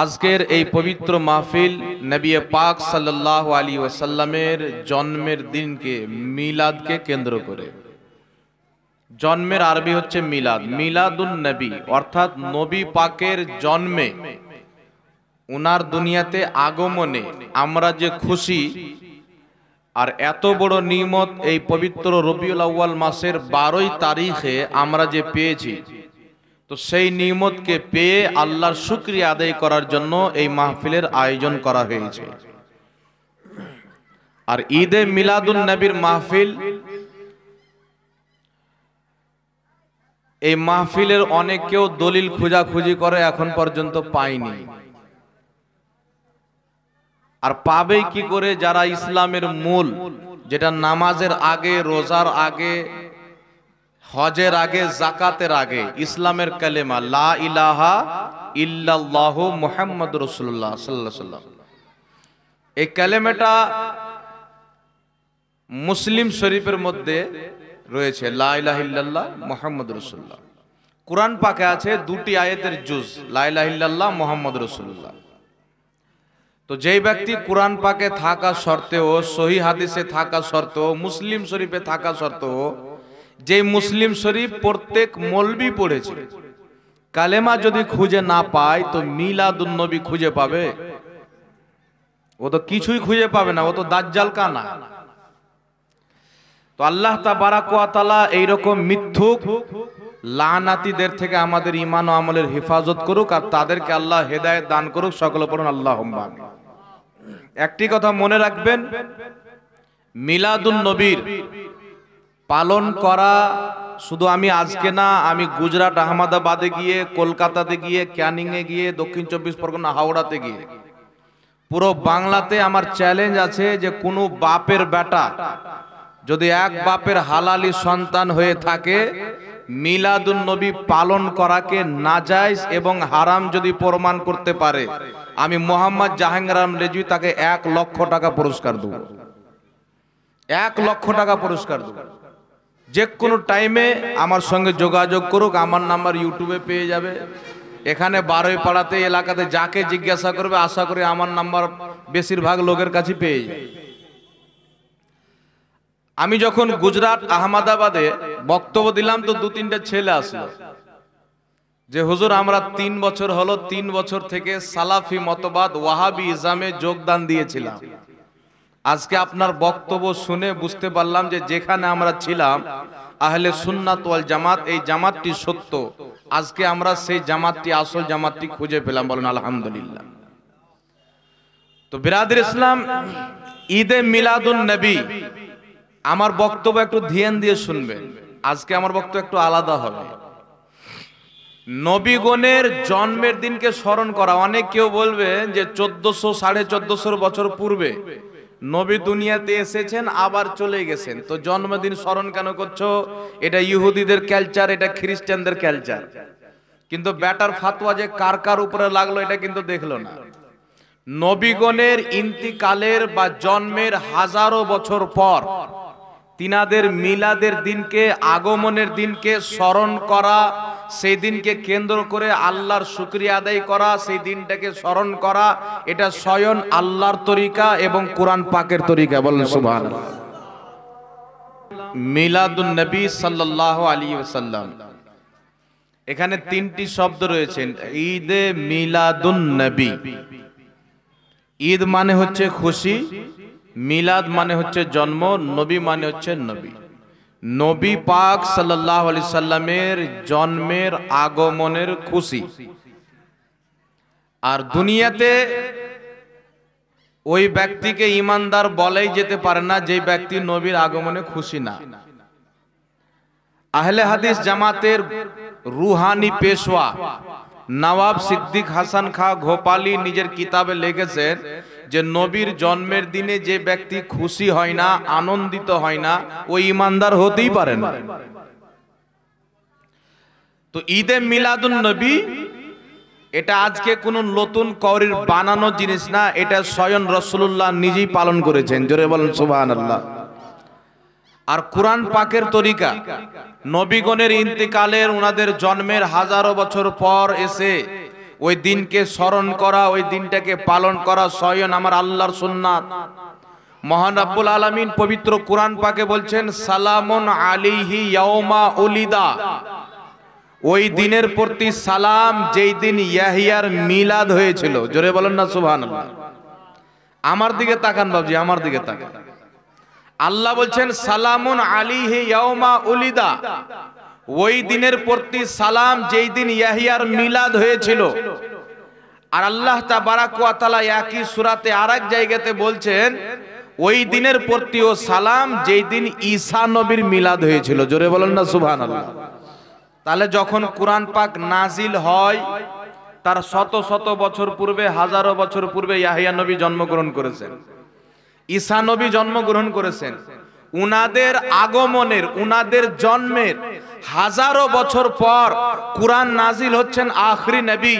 আজকের এই পবিত্র মাহফিল নবী পাক সাল্লাল্লাহু আলাইহি ওয়াসাল্লামের জন্মের দিনকে মিলাদকে কেন্দ্র করে। জন্মের আরবি হচ্ছে মিলাদ, মিলাদুন নবী, অর্থাৎ নবী পাকের জন্মে, উনার দুনিয়াতে আগমনে আমরা যে খুশি। আর এত বড় নিয়ামত এই পবিত্র রবিউল আউয়াল মাসের 12 তারিখে আমরা যে পেয়েছি, তো সেই নিয়ামতকে পেয়ে আল্লাহর শুকরিয়া আদায় করার জন্য এই মাহফিলের আয়োজন করা হয়েছে। আর ঈদে মিলাদুন নবীর মাহফিল, এই মাহফিলের অনেকেও দলিল খোঁজাখুঁজি করে, এখন পর্যন্ত পায়নি। আর পাবে কি করে যারা ইসলামের মূল, যেটা নামাজের আগে, রোজার আগে, হজের আগে, যাকাতের আগে ইসলামের কালেমা লা ইলাহা ইল্লাল্লাহু মুহাম্মাদুর রাসূলুল্লাহ সাল্লাল্লাহু আলাইহি ওয়াসাল্লাম, এই কালেমাটা মুসলিম শরীফের মধ্যে রয়েছে, লা ইলাহা ইল্লাল্লাহ মুহাম্মাদুর রাসূলুল্লাহ। কুরআন পাকে আছে দুটি আয়াতের জুজ, লা ইলাহা ইল্লাল্লাহ মুহাম্মাদুর রাসূলুল্লাহ। তো যেই ব্যক্তি কুরআন পাকে থাকা সত্ত্বেও, সহিহ হাদিসে থাকা সত্ত্বেও, মুসলিম শরীফে থাকা সত্ত্বেও, যে মুসলিম শরীফ প্রত্যেক মৌলবি পড়েছে, কালেমা যদি খুঁজে না পায় তো মিলাদুন নবী খুঁজে পাবে? ও তো কিছুই খুঁজে পাবে না, ও তো দাজ্জাল কানা। তো আল্লাহ তাবারাক ওয়া তাআলা এইরকম মিথ্যুক লানাতীদের থেকে আমাদের ঈমান ও আমলের হেফাজত করুক, আর তাদেরকে আল্লাহ হেদায়েত দান করুক। সকলে পড়ুন আল্লাহুম্মা আমিন। একটি কথা মনে রাখবেন, মিলাদুন নবীর পালন করা শুধু আমি আজকে না, আমি গুজরাট আহমেদাবাদে গিয়ে, কলকাতাতে গিয়ে, ক্যানিং এ গিয়ে, দক্ষিণ 24 পরগনা হাওড়াতে গিয়ে, পুরো বাংলাতে আমার চ্যালেঞ্জ আছে যে কোনো বাপের বেটা যদি এক বাপের হালালি সন্তান হয়ে থাকে, মিলাদুন নবী পালন করাকে নাজায়েজ এবং হারাম যদি প্রমাণ করতে পারে, আমি মোহাম্মদ জাহাঙ্গীর আলম রেজভী তাকে 1 লক্ষ টাকা পুরস্কার দেব। 1 লক্ষ টাকা পুরস্কার দেব। যে কোনো টাইমে আমার সঙ্গে যোগাযোগ করুক, আমার নাম্বার ইউটিউবে পেয়ে যাবে। এখানে 12 পাড়াতে, এলাকাতে যাকে জিজ্ঞাসা করবে, আশা করি আমার নাম্বার বেশিরভাগ লোকের কাছে পেয়ে যাবে। আমি যখন গুজরাট আহমেদাবাদে বক্তব্য দিলাম, তো 2-3টা ছেলে আসলো যে হুজুর আমরা 3 বছর হলো, 3 বছর থেকে সালাফি মতবাদ ওয়াহাবি ইসলামে যোগদান দিয়েছিলাম। আজকে আপনার বক্তব্য শুনে বুঝতে পারলাম যে যেখানে আমরা ছিলাম আহলে সুন্নাত ওয়াল জামাত, এই জামাতটি সত্য। আজকে আমরা সেই জামাতটি, আসল জামাতটি খুঁজে পেলাম। বলেন আলহামদুলিল্লাহ। তো বিরাদর ইসলাম, ঈদে মিলাদুন নবী, আমার বক্তব্য একটু ধ্যান দিয়ে শুনবেন। আজকে আমার বক্তব্য একটু আলাদা হবে। নবীগণের জন্মের দিনকে স্মরণ করা। অনেক কেউ বলবে যে 1400 1450 বছর পূর্বে নবী দুনিয়াতে এসেছেন, আবার চলে গেছেন, তো জন্মদিন স্মরণ কেন করছো? এটা ইহুদিদের কালচার, এটা খ্রিস্টানদের কালচার। কিন্তু ব্যাটার ফাতোয়া যে কার কার উপরে লাগলো এটা কিন্তু দেখলো না। নবীগণের ইন্তিকালের বা জন্মের হাজারো বছর পর তিনাদের মিলাদের দিনকে, আগমনের দিনকে স্মরণ করা, সেই দিনকে কেন্দ্র করে আল্লাহর শুকরিয়া আদায় করা, সেই দিনটাকে স্মরণ করা, এটা স্বয়ং আল্লাহর তরিকা এবং কোরআন পাকের তরিকা। বলেন সুবহানাল্লাহ। মিলাদুন নবী সাল্লাল্লাহু আলাইহি ওয়াসাল্লাম, এখানে 3টি শব্দ রয়েছে। ঈদে মিলাদুন নবী, ঈদ মানে হচ্ছে খুশি, মিলাদ মানে হচ্ছে জন্ম, নবী মানে হচ্ছে নবী। নবী পাক সাল্লাল্লাহু আলাইহি সাল্লামের জন্মের আগমনের খুশি। আর দুনিয়াতে ওই ব্যক্তিকে ঈমানদার বলাই যেতে পারে না যে ব্যক্তি নবীর আগমনে খুশি না। আহলে হাদিস জামাতের রুহানি পেশওয়া নওয়াব সিদ্দিক হাসান খাঁ গোপালী নিজের কিতাবে লিখেছেন যে নবীর জন্মের দিনে যে ব্যক্তি খুশি হয় না, আনন্দিত হয় না, ওই ঈমানদার হতেই পারে না। তো ঈদে মিলাদুন নবী এটা আজকে কোনো নতুন কওরির বানানো জিনিস না, এটা স্বয়ং রাসূলুল্লাহ নিজেই পালন করেছেন। জোরে বলেন সুবহানাল্লাহ। আর কুরআন পাকের তরিকা, নবীগণের ইন্তিকালের, ওনাদের জন্মের হাজারো বছর পর এসে ওই দিনকে স্মরণ করা, ওই দিনটাকে পালন করা স্বয়ং আমার আল্লাহর সুন্নাত। মহান রাব্বুল আলামিন পবিত্র কোরআন পাকে বলছেন সালামুন আলাইহি ইয়াউমা উলিদা, ওই দিনের প্রতি সালাম যেই দিন ইয়াহিয়ার মিলাদ হয়েছিল। জোরে বলেন না সুবহানাল্লাহ। আমার দিকে তাকান বাবজি, আমার দিকে তাকান। আল্লাহ বলছেন সালামুন আলাইহি ইয়াউমা উলিদা, ওই দিনের প্রতি সালাম যেই দিন ইয়াহিয়ার মিলাদ হয়েছিল। আর আল্লাহ তাবারাক ওয়া তাআলা একই সূরাতে আরেক জায়গাতে বলছেন ওই দিনের প্রতিও সালাম যেই দিন ঈসা নবীর মিলাদ হয়েছিল। জোরে বলেন না সুবহানাল্লাহ। তাহলে যখন কোরআন পাক নাজিল হয় তার শত শত বছর পূর্বে, হাজারো বছর পূর্বে ইয়াহিয়া নবী জন্মগ্রহণ করেছেন, ঈসা নবী জন্মগ্রহণ করেছেন। উনাদের আগমনের, উনাদের জন্মের হাজারো বছর পর কুরআন নাজিল হচ্ছেন আখরি নবী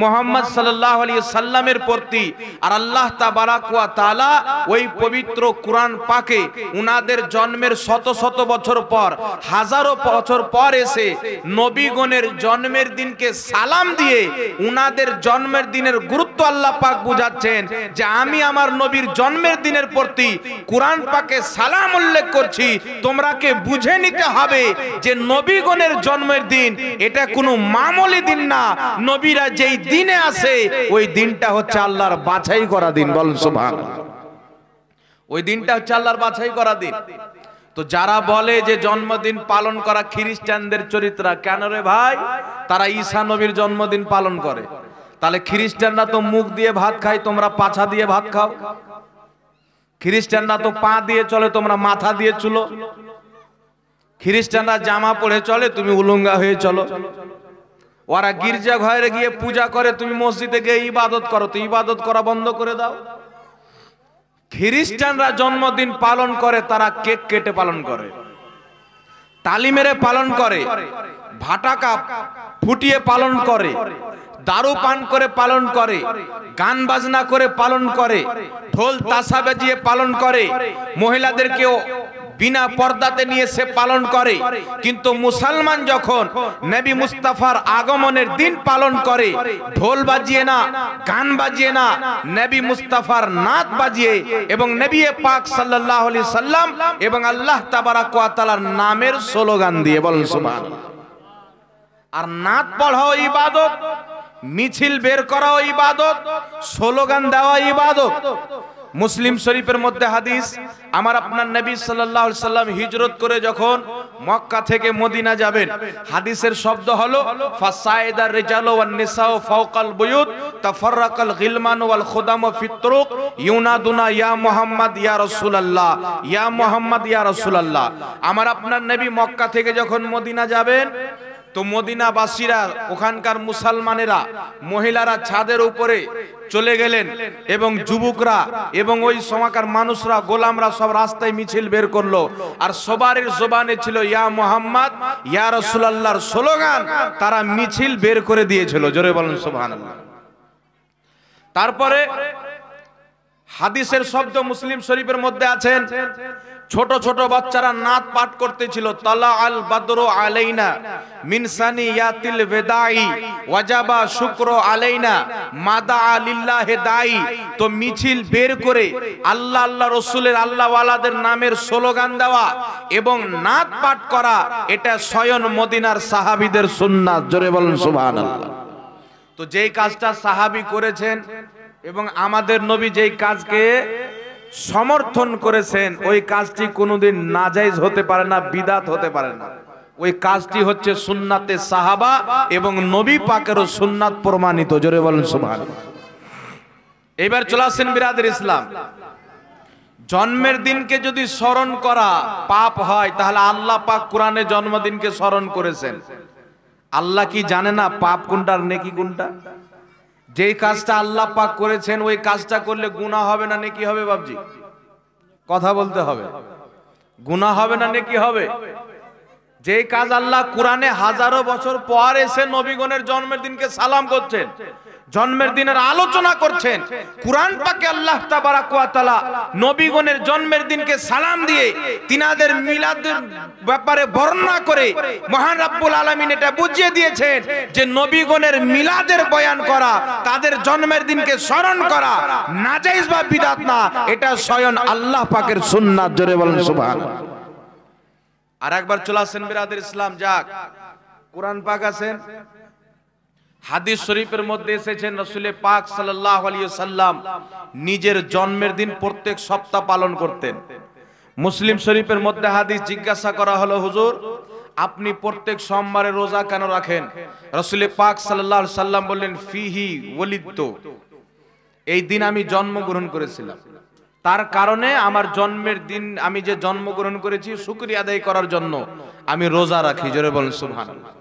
মুহাম্মদ সাল্লাল্লাহু আলাইহি সাল্লামের প্রতি। আর আল্লাহ তাবারাক ওয়া তাআলা ওই পবিত্র কুরআন পাকে উনাদের জন্মের শত শত বছর পর, হাজারো বছর পর এসে নবীগণের জন্মের দিনকে সালাম দিয়ে উনাদের জন্মের দিনের গুরুত্ব আল্লাহ পাক বুঝাচ্ছেন যে আমি আমার নবীর জন্মের দিনের প্রতি কুরআন পাকে সালাম উল্লেখ করছি। তোমরাকে বুঝে নিতে হবে যে নবীগণের জন্মের দিন এটা কোনো মামুলি দিন না। নবীরা যেই দিনে আসে ওই দিনটা হচ্ছে আল্লাহর বাছাই করা দিন। বলেন সুবহানাল্লাহ। ওই দিনটা হচ্ছে আল্লাহর বাছাই করা দিন। তো যারা বলে যে জন্মদিন পালন করা খ্রিস্টানদের চরিত্র, কেন রে ভাই? তারা ঈসা নবীর জন্মদিন পালন করে। তাহলে খ্রিস্টানরা তো মুখ দিয়ে ভাত খায়, তোমরা পাছা দিয়ে ভাত খাও। খ্রিস্টানরা তো পা দিয়ে চলে, তোমরা মাথা দিয়ে চুলো। খ্রিস্টানরা জামা পরে চলে, তুমি উলঙ্গা হয়ে চলো। ওরা গির্জা ঘরে গিয়ে পূজা করে, তুমি মসজিদে গিয়ে ইবাদত করো। তো ইবাদত করা বন্ধ করে দাও। খ্রিস্টানরা জন্মদিন পালন করে, তারা কেক কেটে পালন করে, তালি মেরে পালন করে, ভাটাকা ফুটিয়ে পালন করে, দারু পান করে পালন করে, গান বাজনা করে পালন করে, ঢোল তাসা বাজিয়ে পালন করে, মহিলাদেরকেও বিনা পর্দাতে নিয়ে সে পালন করে। কিন্তু মুসলমান যখন নবী মুস্তাফার আগমনের দিন পালন করে, ঢোল বাজিয়ে না, গান বাজিয়ে না, নবী মুস্তাফার নাত বাজিয়ে এবং নবী পাক সাল্লাল্লাহু আলাইহি সাল্লাম এবং আল্লাহ তাবারাক ওয়া তাআলার নামের স্লোগান দিয়ে। বলেন সুবহানাল্লাহ। আর নাত পড়াও ইবাদত, মিছিল বের করাও ইবাদত, স্লোগান দেওয়া ইবাদত। মুসলিম শরীফের মধ্যে হাদিস, আমার আপনার নবী সাল্লাল্লাহু আলাইহি সাল্লাম হিজরত করে যখন মক্কা থেকে মদিনা যাবেন, হাদিসের শব্দ হলো ফাসাইদার রিজালু ওয়ান নিসাউ ফাওকাল বুয়ুত তাফাররাকাল গিলমান ওয়াল খুদাম ফিত তুরুক ইউনাদুনা ইয়া মুহাম্মদ ইয়া রাসূলুল্লাহ, ইয়া মুহাম্মদ ইয়া রাসূলুল্লাহ। আমার আপনার নবী মক্কা থেকে যখন মদিনা যাবেন, তো মদিনাবাসীরা, ওখানকার মুসলমানেরা, মহিলারা ছাদের উপরে চলে গেলেন এবং যুবকরা এবং ওই সময়কার মানুষরা, গোলামরা সব রাস্তায় মিছিল বের করলো। আর সবার জবানে ছিল ইয়া মুহাম্মদ ইয়া রাসূলুল্লাহর স্লোগান, তারা মিছিল বের করে দিয়েছিল। জোরে বলেন সুবহানাল্লাহ। তারপরে হাদিসের শব্দ মুসলিম শরীফের মধ্যে আছেন, ছোট ছোট বাচ্চারা নাত পাঠ করতেছিল, তালা আল বাদরু আলাইনা মিন সানিয়াতিল ওয়াদাই ওয়াজাবা শুকরু আলাইনা মাদা লিল্লাহি দাই। তো মিছিল বের করে আল্লাহ আল্লাহ রাসূলের, আল্লাহ ওয়ালাদের নামের স্লোগান দেওয়া এবং নাত পাঠ করা, এটা স্বয়ং মদিনার সাহাবীদের সুন্নাত। জোরে বলেন সুবহানাল্লাহ। তো যেই কাজটা সাহাবী করেছেন এবং আমাদের নবী যেই কাজকে সমর্থন করেছেন, ওই কাজটি কোনোদিন নাজায়েজ হতে পারে না, বিদআত হতে পারে না। ওই কাজটি হচ্ছে সুন্নাতে সাহাবা এবং নবী পাকেরও সুন্নাত প্রমাণিত। জোরে বলেন সুবহানাল্লাহ। এবার চলে আসেন বিরাদের ইসলাম, জন্মের দিনকে যদি স্মরণ করা পাপ হয়, তাহলে আল্লাহ পাক কোরআনে জন্মদিনকে স্মরণ করেছেন। আল্লাহ কি জানে না পাপ কোনটা আর নেকি কোনটা? যেই কাজটা আল্লাহ পাক করেছেন, ওই কাজটা করলে গুনাহ হবে না নেকি হবে? বাবজি কথা বলতে হবে। গুনাহ হবে না নেকি হবে? যে কাজ আল্লাহ কোরআনে হাজারো বছর পর এসে নবীগণের জন্মের দিনকে সালাম করছেন, জন্মের দিনের আলোচনা করছেন, কুরআন পাকে আল্লাহ তাবারাক ওয়া তাআলা নবীগণের জন্মের দিনকে সালাম দিয়ে তিনাদের মিলাদের ব্যাপারে বর্ণনা করে মহান রব্বুল আলামিন এটা বুঝিয়ে দিয়েছেন যে নবীগণের মিলাদের বয়ান করা, তাদের জন্মের দিনকে স্মরণ করা নাজায়েজ বা বিদআত না, এটা স্বয়ং আল্লাহ পাকের সুন্নাত। জোরে বলেন সুবহানাল্লাহ। আর একবার চলে আসেন বিরাদর ইসলাম, যাক কোরআন পাক আছেন, হাদিস শরীফের মধ্যে এসেছেন রাসূল পাক সাল্লাল্লাহু আলাইহি ওয়াসাল্লাম নিজের জন্মের দিন প্রত্যেক সপ্তাহ পালন করতেন। মুসলিম শরীফের মধ্যে হাদিস, জিজ্ঞাসা করা হলো হুজুর আপনি প্রত্যেক সোমবারে রোজা কেন রাখেন? রাসূল পাক সাল্লাল্লাহু আলাইহি ওয়াসাল্লাম বললেন ফিহি ওয়ালিদতু, এই দিন আমি জন্মগ্রহণ করেছিলাম, তার কারণে আমার জন্মের দিন আমি যে জন্মগ্রহণ করেছি শুকরিয়া আদায় করার জন্য আমি রোজা রাখি। জোরে বলেন সুবহানাল্লাহ।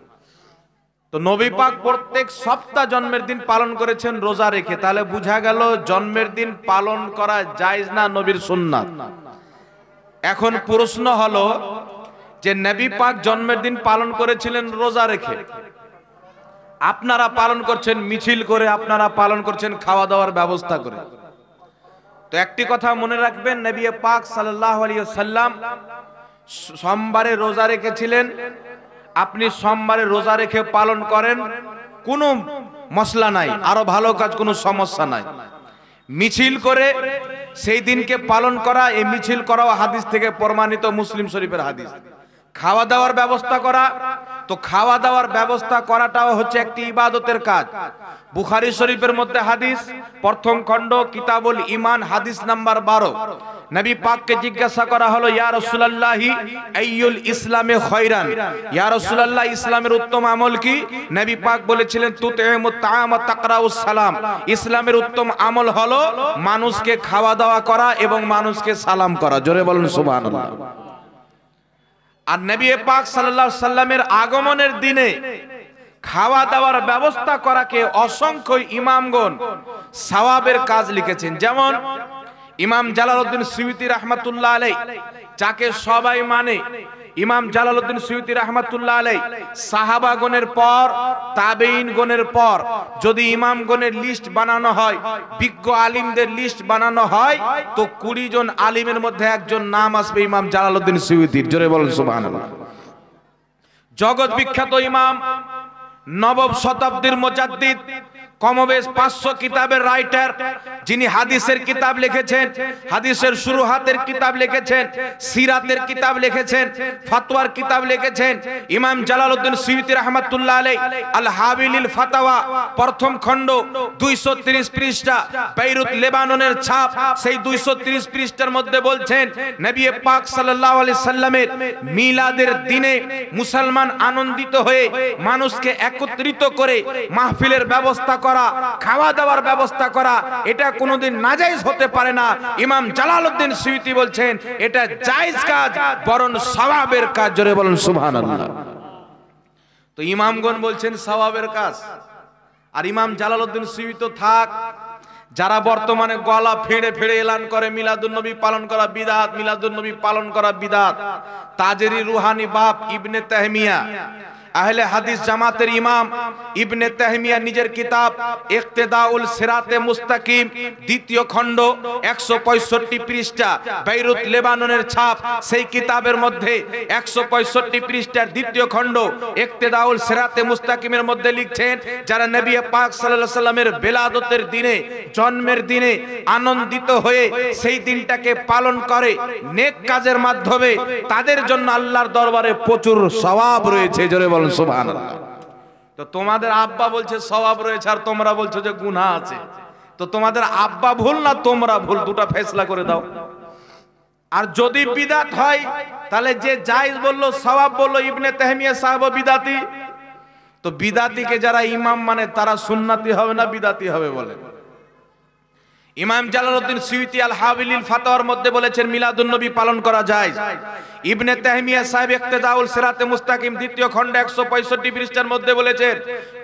তো নবী পাক প্রত্যেক সপ্তাহ জন্মের দিন পালন করেছেন রোজা রেখে, তাহলে বোঝা গেল জন্মের দিন পালন করা জায়েজ না, নবীর সুন্নাত। এখন প্রশ্ন হলো যে নবী পাক জন্মের দিন পালন করেছিলেন রোজা রেখে, আপনারা পালন করছেন মিছিল করে, আপনারা পালন করছেন খাওয়া দাওয়ার ব্যবস্থা করে। তো একটি কথা মনে রাখবেন, নবী পাক সাল্লাল্লাহু আলাইহি ওয়াসাল্লাম সোমবারে রোজা রেখেছিলেন, আপনি সোমবারে রোজা রেখে পালন করেন, কোনো মসলা নাই, আরো ভালো কাজ, কোনো সমস্যা নাই। মিছিল করে সেই দিনকে পালন করা, এই মিছিল করাও হাদিস থেকে প্রমাণিত, মুসলিম শরীফের হাদিস। খাওয়া দাওয়ার ব্যবস্থা করা, তো খাওয়া দাওয়ার ব্যবস্থা করাটাও হচ্ছে একটি ইবাদতের কাজ। বুখারী শরীফের মধ্যে হাদিস, প্রথম খণ্ড কিতাবুল ঈমান হাদিস নাম্বার 12, নবী পাককে জিজ্ঞাসা করা হলো ইয়া রাসূলুল্লাহি আইয়ুল ইসলামে খায়রান, ইয়া রাসূলুল্লাহ ইসলামের উত্তম আমল কি? নবী পাক বলেছিলেন তুতঈমুত তাআম ওয়া তাকরাউস সালাম, ইসলামের উত্তম আমল হলো মানুষকে খাওয়া দাওয়া করা এবং মানুষকে সালাম করা। জোরে বলুন সুবহানাল্লাহ। আর নবী পাক সাল্লাল্লাহু আলাইহি সাল্লামের আগমনের দিনে খাওয়া দাওয়ার ব্যবস্থা করাকে অসংখ্য ইমামগণ সওয়াবের কাজ লিখেছেন। যেমন ইমাম জালালউদ্দিন সুয়ুতী রাহমাতুল্লাহ আলাইহি, যাকে সবাই মানে, ইমাম জালালউদ্দিন সুয়ুতী রাহমাতুল্লাহ আলাইহি সাহাবাগণের পর তাবেঈনগণের পর যদি ইমামগণের লিস্ট বানানো হয়, বিজ্ঞ আলিমদের লিস্ট বানানো হয়, তো 20 জন আলিমের মধ্যে একজন নাম আসবে ইমাম জালালউদ্দিন সুয়ুতীর। জোরে বলেন সুবহানাল্লাহ। জগৎ বিখ্যাত ইমাম, নবম শতাব্দীর মুজাদ্দিদ, কমবেশ 500 কিতাবের রাইটার, যিনি হাদিসের কিতাব লিখেছেন, হাদিসের শুরুহাতের কিতাব লিখেছেন, সিরাতের কিতাব লিখেছেন, ফতোয়ার কিতাব লিখেছেন, ইমাম জালালউদ্দিন সুয়ুতী রাহমাতুল্লাহ আলাইহি আল হাবিলিল ফাতাওয়া প্রথম খণ্ড 230 পৃষ্ঠা, বেইরুত লেবাননের ছাপ, সেই 230 পৃষ্ঠার মধ্যে বলছেন নবী পাক সাল্লাল্লাহু আলাইহি সাল্লামের মিলাদের দিনে মুসলমান আনন্দিত হয়ে মানুষকে একত্রিত করে মাহফিলের ব্যবস্থা করা, খাওয়া দাওয়ার ব্যবস্থা করা, এটা কোনোদিন নাজায়েজ হতে পারে না। ইমাম জালালউদ্দিন সুয়ুতী বলছেন এটা জায়েজ কাজ, বরং সওয়াবের কাজ। জোরে বলেন সুবহানাল্লাহ। তো ইমামগণ বলছেন সওয়াবের কাজ, আর ইমাম জালালউদ্দিন সুয়ুতী থাক, যারা বর্তমানে গলা ফেড়ে ফেড়ে এলান করে মিলাদুন নবী পালন করা বিদআত, মিলাদুন নবী পালন করা বিদআত, তাজেরি রুহানি বাপ ইবনে তাহমিয়া, আহলে হাদিস জামাতের ইমাম ইবনে তাহমিয়া নিজের কিতাব ইক্তেদাউল সিরাতে মুস্তাকিম দ্বিতীয় খণ্ড 165 পৃষ্ঠা, বেইরুত লেবাননের ছাপ, সেই কিতাবের মধ্যে 165 পৃষ্ঠার দ্বিতীয় খণ্ড ইক্তেদাউল সিরাতে মুস্তাকিমের মধ্যে লিখছেন যারা নবী পাক সাল্লাল্লাহু আলাইহি সাল্লামের বেলাদতের দিনে, জন্মের দিনে আনন্দিত হয়ে সেই দিনটাকে পালন করে নেক কাজের মাধ্যমে, তাদের জন্য আল্লাহর দরবারে প্রচুর সওয়াব রয়েছে। জোরে বলেন সুবহানাল্লাহ। তো তোমাদের আব্বা বলছে সওয়াব রয়েছে, আর তোমরা বলছো যে গুনাহ আছে, তো তোমাদের আব্বা ভুল না তোমরা ভুল, দুটো ফয়সালা করে দাও। আর যদি বিদআত হয় তাহলে যে জায়েজ বললো, সওয়াব বললো ইবনে তাহমিয়া সাহেব বিদআতি, তো বিদআতিকে যারা ইমাম মানে তারা সুন্নতি হবে না বিদআতি হবে? বলে ইমাম জালালউদ্দিন সুয়ুতী আল হাবিলিল ফাতাওয়ার মধ্যে বলেছেন মিলাদুন নবী পালন করা যায়। ইবনে তাহমিয়া সাহেব ইক্তেদাউল সিরাতে মুস্তাকিম দ্বিতীয় খণ্ড 165 পৃষ্ঠার মধ্যে বলেছেন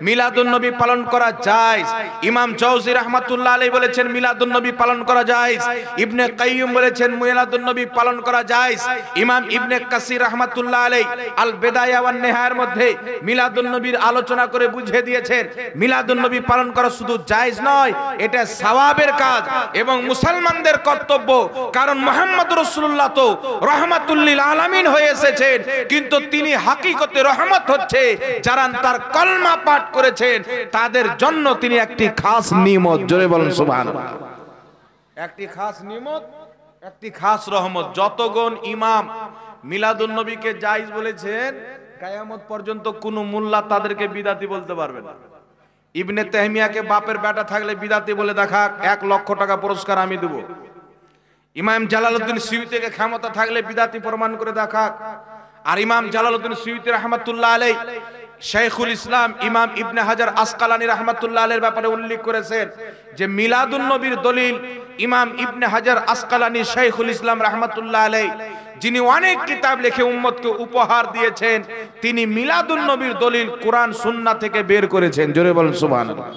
মিলাদুন নবী পালন করা যায়। ইমাম জাওজি রাহমাতুল্লাহ আলাইহি বলেছেন মিলাদুন নবী পালন করা যায়। ইবনে কাইয়্যিম বলেছেন মিলাদুন নবী পালন করা যায়। ইমাম ইবনে কাসির রাহমাতুল্লাহ আলাইহি আল বিদায়া ওয়ান নিহায়ার মধ্যে মিলাদুন নবীর আলোচনা করে বুঝিয়ে দিয়েছেন মিলাদুন নবী পালন করা শুধু জায়েজ নয়, এটা সওয়াবের কাজ এবং মুসলমানদের কর্তব্য। কারণ মুহাম্মদ রাসূলুল্লাহ তো রাহমাতুল লিল আলামিন হয়ে এসেছেন, কিন্তু তিনি হাকিকতে রহমত হচ্ছে যারা তার কলমা পাঠ করেছেন তাদের জন্য তিনি একটি খাস নিয়ামত। জোরে বলেন সুবহানাল্লাহ। একটি খাস নিয়ামত, একটি খাস রহমত। যতগণ ইমাম মিলাদুন নবীকে জায়েজ বলেছেন কিয়ামত পর্যন্ত কোন মোল্লা তাদেরকে বিদাতি বলতে পারবে না। ইবনে তাহমিয়াকে বাপের বেটা থাকলে বিদাতি বলে দেখা, 1 লক্ষ টাকা পুরস্কার আমি দেব। ইমাম জালালউদ্দিন সুয়ুতীকে ক্ষমতা থাকলে বিদাতি প্রমাণ করে দেখা। আর ইমাম জালালউদ্দিন সুয়ুতী রাহমাতুল্লাহ আলাইহি শাইখুল ইসলাম ইমাম ইবনে হাজার আসকালানী রাহমাতুল্লাহ আলাইহির ব্যাপারে উল্লেখ করেছেন যে মিলাদুন নবীর দলিল ইমাম ইবনে হাজার আসকালানী শাইখুল ইসলাম রাহমাতুল্লাহ আলাইহি যিনি অনেক কিতাব লিখে উম্মতকে উপহার দিয়েছেন, তিনি মিলাদুন নবীর দলিল কোরআন সুন্নাহ থেকে বের করেছেন। জোরে বলেন সুবহানাল্লাহ।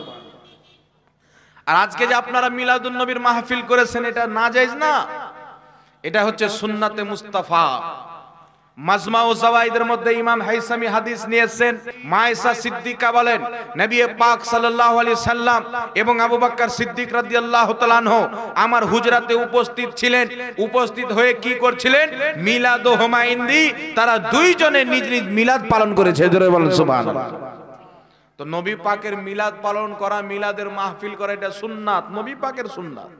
আর আজকে যে আপনারা মিলাদুন নবীর মাহফিল করেছেন এটা নাজায়েজ না, এটা হচ্ছে সুন্নাতে মুস্তাফা। মাজমাউ জাওয়াইদের মধ্যে ইমাম হাইসামি হাদিস নিয়েছেন, মায়েশা সিদ্দিকা বলেন নবী পাক সাল্লাল্লাহু আলাইহি সাল্লাম এবং আবু বকর সিদ্দিক রাদিয়াল্লাহু তাআলা আনহু আমার হুজরাতে উপস্থিত ছিলেন। উপস্থিত হয়ে কি করছিলেন? মিলাদুহুমা ইনদি, তারা দুইজনে নিজ নিজ মিলাদ পালন করেছে। জোরে বলেন সুবহানাল্লাহ। তো নবী পাকের মিলাদ পালন করা, মিলাদের মাহফিল করা এটা সুন্নাত, নবী পাকের সুন্নাত।